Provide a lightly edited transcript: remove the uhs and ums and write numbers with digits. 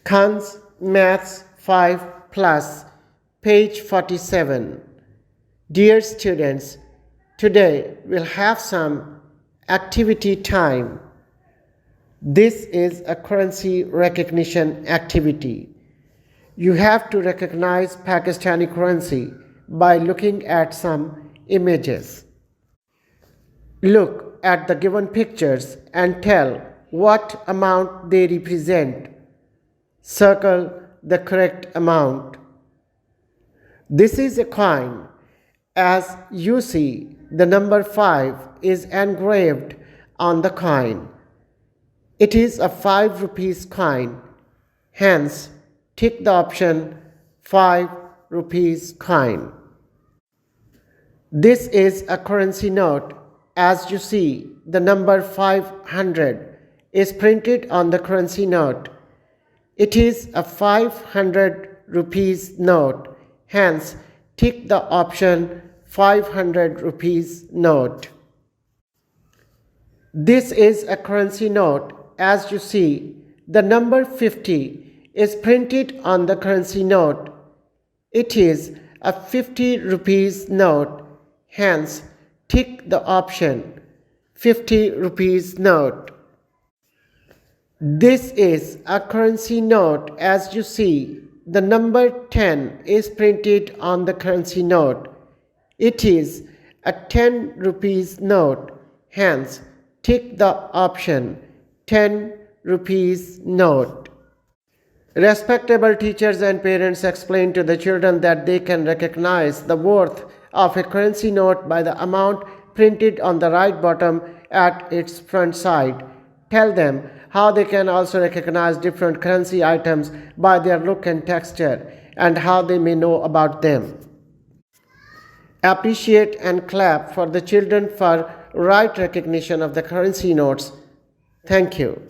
Khan's Maths 5 Plus, page 47. Dear students, today we'll have some activity time. This is a currency recognition activity. You have to recognize Pakistani currency by looking at some images. Look at the given pictures and tell what amount they represent. Circle the correct amount. This is a coin. As you see, the number 5 is engraved on the coin. It is a 5 rupees coin. Hence, tick the option 5 rupees coin. This is a currency note. As you see, the number 500 is printed on the currency note. It is a 500 rupees note. Hence, tick the option 500 rupees note. This is a currency note. As you see, the number 50 is printed on the currency note. It is a 50 rupees note. Hence, tick the option 50 rupees note. This is a currency note. As you see, the number 10 is printed on the currency note. It is a 10 rupees note. Hence, tick the option 10 rupees note. Respectable teachers and parents explain to the children that they can recognize the worth of a currency note by the amount printed on the right bottom at its front side. Tell them how they can also recognize different currency items by their look and texture and how they may know about them. Appreciate and clap for the children for right recognition of the currency notes. Thank you.